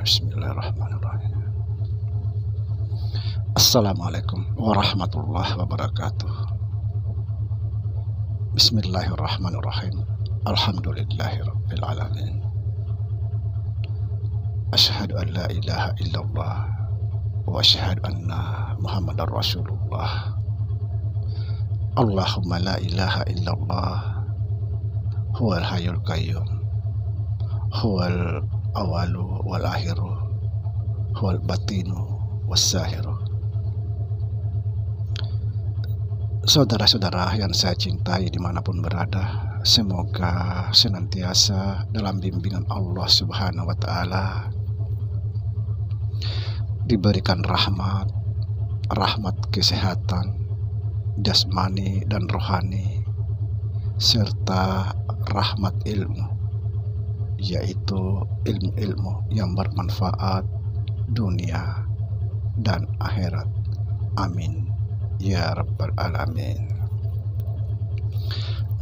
Bismillahirrahmanirrahim. Assalamualaikum warahmatullahi wabarakatuh. Bismillahirrahmanirrahim. Alhamdulillahirabbil alamin. Asyhadu an la ilaha illallah wa asyhadu anna Muhammadar Rasulullah. Allahumma la ilaha illallah huwal hayyul qayyum huwal awalu wal akhiru huwal batinu wassahiru. Saudara-saudara yang saya cintai dimanapun berada, semoga senantiasa dalam bimbingan Allah Subhanahu wa Ta'ala, diberikan rahmat kesehatan jasmani dan rohani, serta rahmat ilmu, yaitu ilmu-ilmu yang bermanfaat dunia dan akhirat. Amin ya rabbal alamin.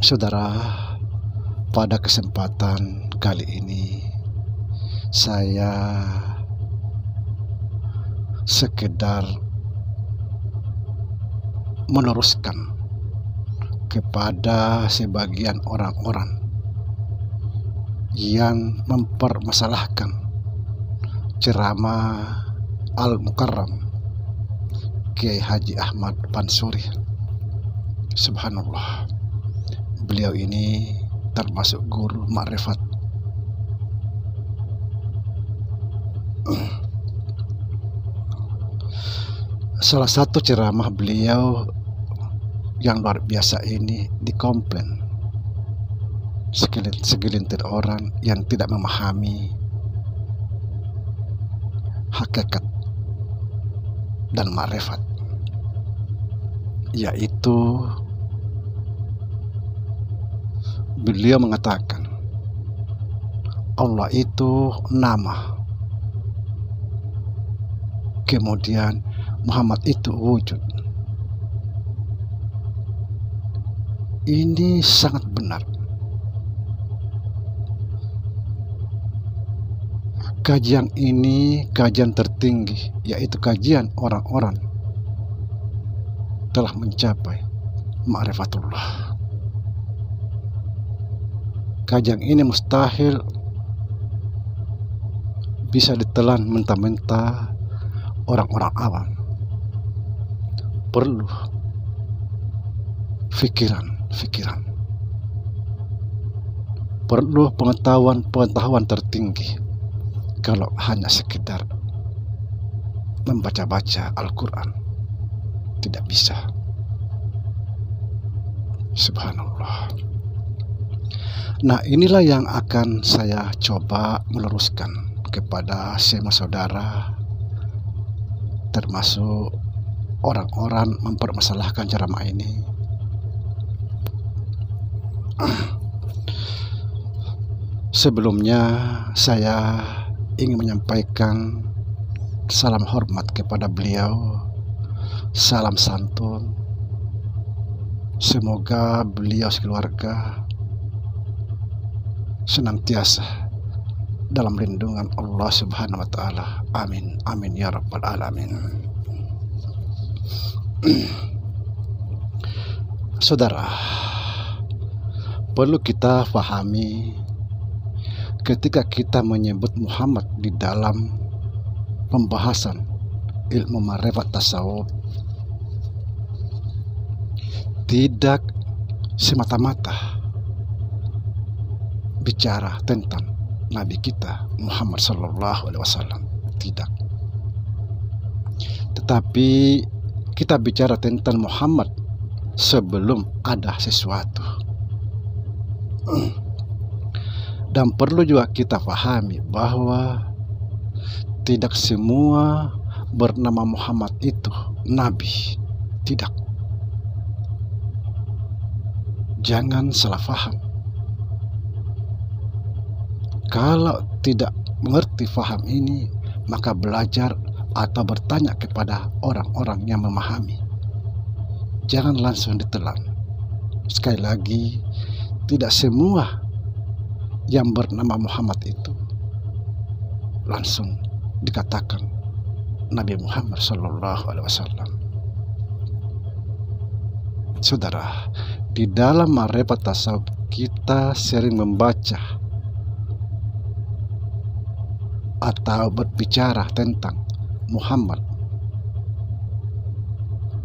Saudara, pada kesempatan kali ini saya sekedar meluruskan kepada sebagian orang-orang yang mempermasalahkan ceramah Al-Mukarram Kiai Haji Ahmad Pansuri. Subhanallah, beliau ini termasuk guru makrifat. Salah satu ceramah beliau yang luar biasa ini dikomplain segelintir orang yang tidak memahami hakikat dan makrifat, yaitu beliau mengatakan Allah itu nama, kemudian Muhammad itu wujud. Ini sangat benar. Kajian ini kajian tertinggi, yaitu kajian orang-orang telah mencapai ma'rifatullah. Kajian ini mustahil bisa ditelan mentah-mentah orang-orang awam. Perlu pikiran, perlu pengetahuan tertinggi. Kalau hanya sekedar membaca-baca Al-Quran, tidak bisa. Subhanallah. Nah, inilah yang akan saya coba meluruskan kepada semua saudara, termasuk orang-orang mempermasalahkan ceramah ini. Sebelumnya saya ingin menyampaikan salam hormat kepada beliau, salam santun. Semoga beliau sekeluarga senantiasa dalam lindungan Allah Subhanahu wa Ta'ala. Amin, amin ya rabbal alamin. Saudara, perlu kita pahami, ketika kita menyebut Muhammad di dalam pembahasan ilmu ma'rifat tasawuf, tidak semata-mata bicara tentang Nabi kita Muhammad Sallallahu Alaihi Wasallam, tidak. Tetapi kita bicara tentang Muhammad sebelum ada sesuatu. Dan perlu juga kita pahami bahwa tidak semua bernama Muhammad itu Nabi. Tidak. Jangan salah paham. Kalau tidak mengerti paham ini, maka belajar atau bertanya kepada orang-orang yang memahami. Jangan langsung ditelan. Sekali lagi, tidak semua yang bernama Muhammad itu langsung dikatakan Nabi Muhammad Sallallahu Alaihi Wasallam. Saudara, di dalam Ma'rifatul Tasawuf kita sering membaca atau berbicara tentang Muhammad.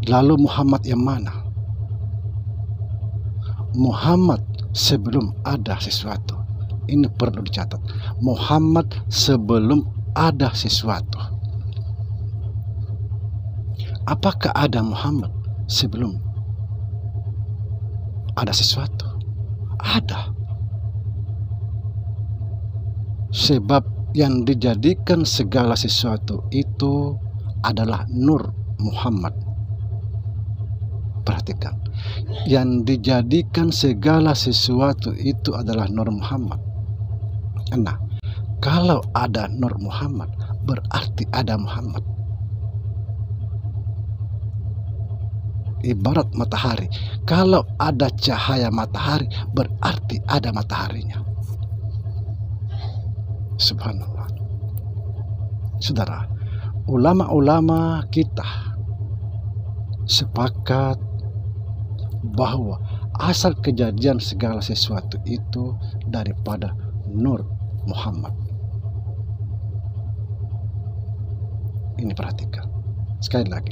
Lalu Muhammad yang mana? Muhammad sebelum ada sesuatu. Ini perlu dicatat. Muhammad sebelum ada sesuatu. Apakah ada Muhammad sebelum ada sesuatu? Ada. Sebab yang dijadikan segala sesuatu itu adalah Nur Muhammad. Perhatikan, yang dijadikan segala sesuatu itu adalah Nur Muhammad. Nah, kalau ada Nur Muhammad, berarti ada Muhammad. Ibarat matahari, kalau ada cahaya matahari, berarti ada mataharinya. Subhanallah. Saudara, ulama-ulama kita sepakat bahwa asal kejadian segala sesuatu itu daripada Nur Muhammad. Ini perhatikan. Sekali lagi,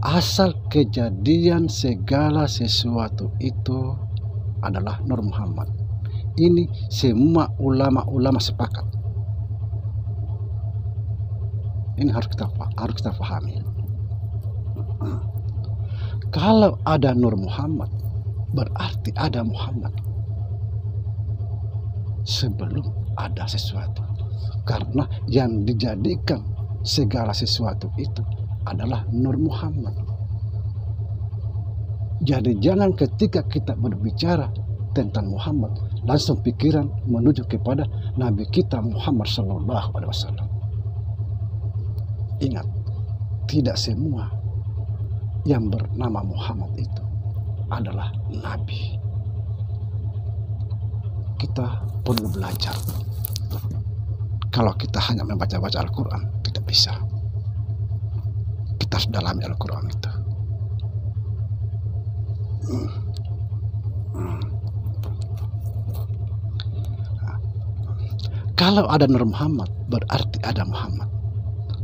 asal kejadian segala sesuatu itu adalah Nur Muhammad. Ini semua ulama-ulama sepakat. Ini harus kita pahami. Kalau ada Nur Muhammad, berarti ada Muhammad sebelum ada sesuatu. Karena yang dijadikan segala sesuatu itu adalah Nur Muhammad. Jadi jangan ketika kita berbicara tentang Muhammad, langsung pikiran menuju kepada Nabi kita Muhammad Sallallahu Alaihi Wasallam. Ingat, tidak semua yang bernama Muhammad itu adalah Nabi. Kita perlu belajar. Kalau kita hanya membaca-baca Al-Quran, tidak bisa. Kita harus dalami Al-Quran itu. Kalau ada Nur Muhammad, berarti ada Muhammad.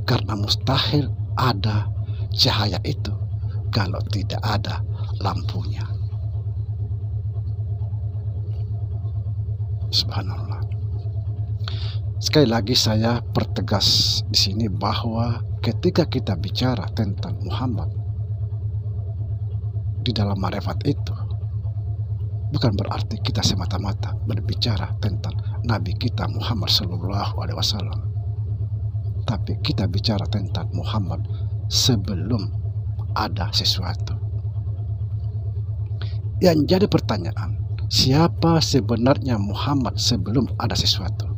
Karena mustahil ada cahaya itu kalau tidak ada lampunya. Subhanallah. Sekali lagi saya pertegas di sini bahwa ketika kita bicara tentang Muhammad di dalam ma'rifat itu, bukan berarti kita semata-mata berbicara tentang Nabi kita Muhammad Sallallahu Alaihi Wasallam, tapi kita bicara tentang Muhammad sebelum ada sesuatu. Yang jadi pertanyaan, siapa sebenarnya Muhammad sebelum ada sesuatu?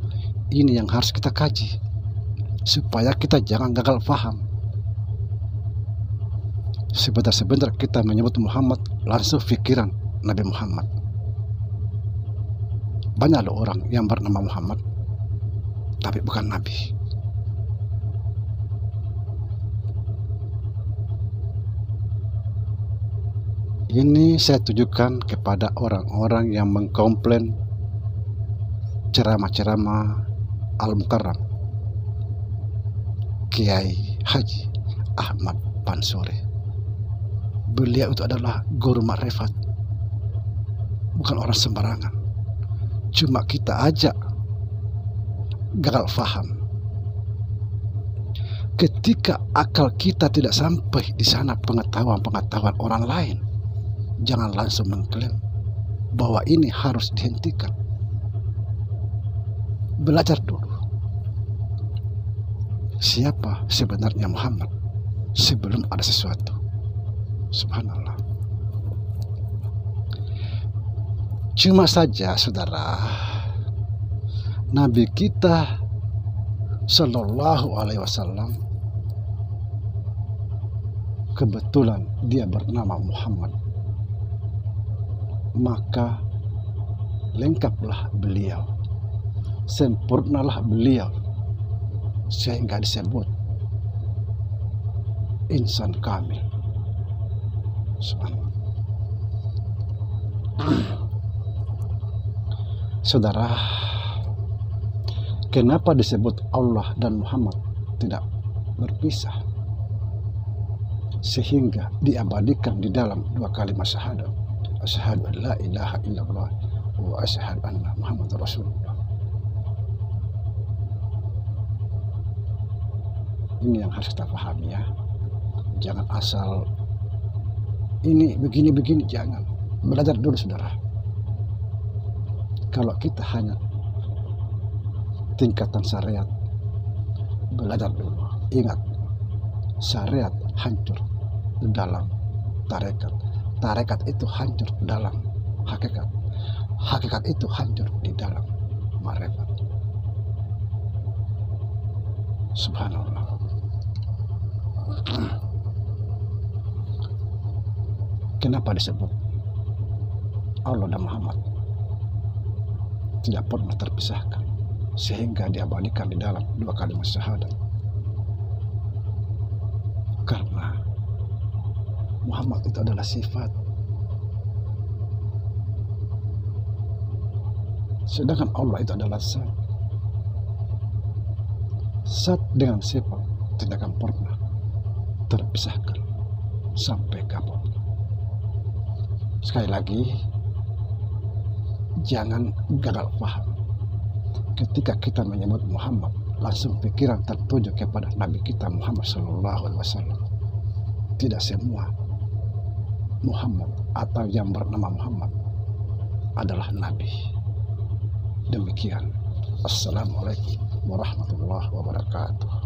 Ini yang harus kita kaji supaya kita jangan gagal paham. Sebentar-sebentar kita menyebut Muhammad, langsung pikiran Nabi Muhammad. Banyak loh orang yang bernama Muhammad tapi bukan Nabi. Ini saya tujukan kepada orang-orang yang mengkomplain ceramah-ceramah Al-Mukarram Kiai Haji Ahmad Pansore. Beliau itu adalah guru ma'rifat, bukan orang sembarangan. Cuma kita ajak gagal faham. Ketika akal kita tidak sampai di sana pengetahuan-pengetahuan orang lain, jangan langsung mengklaim bahwa ini harus dihentikan. Belajar dulu. Siapa sebenarnya Muhammad sebelum ada sesuatu. Subhanallah. Cuma saja saudara, Nabi kita Sallallahu Alaihi Wasallam kebetulan dia bernama Muhammad, maka lengkaplah beliau sempurnalah beliau sehingga disebut insan kamil. Subhanallah. Saudara, kenapa disebut Allah dan Muhammad tidak berpisah sehingga diabadikan di dalam dua kalimat syahadat, asyhadu an la ilaha illallah wa asyhadu anna Muhammadar Rasulullah. Ini yang harus kita pahami ya. Jangan asal ini begini-begini, jangan. Belajar dulu saudara. Kalau kita hanya tingkatan syariat, belajar dulu. Ingat, syariat hancur di dalam tarekat. Tarekat itu hancur dalam hakikat. Hakikat itu hancur di dalam ma'rifat. Subhanallah. Kenapa disebut Allah dan Muhammad tidak pernah terpisahkan sehingga diabadikan di dalam dua kalimat syahadat? Karena Muhammad itu adalah sifat, sedangkan Allah itu adalah zat. Zat dengan sifat tidak akan pernah terpisahkan sampai kapan. Sekali lagi, jangan gagal paham. Ketika kita menyebut Muhammad, langsung pikiran tertuju kepada Nabi kita Muhammad SAW. Tidak semua Muhammad atau yang bernama Muhammad adalah Nabi. Demikian. Assalamualaikum warahmatullahi wabarakatuh.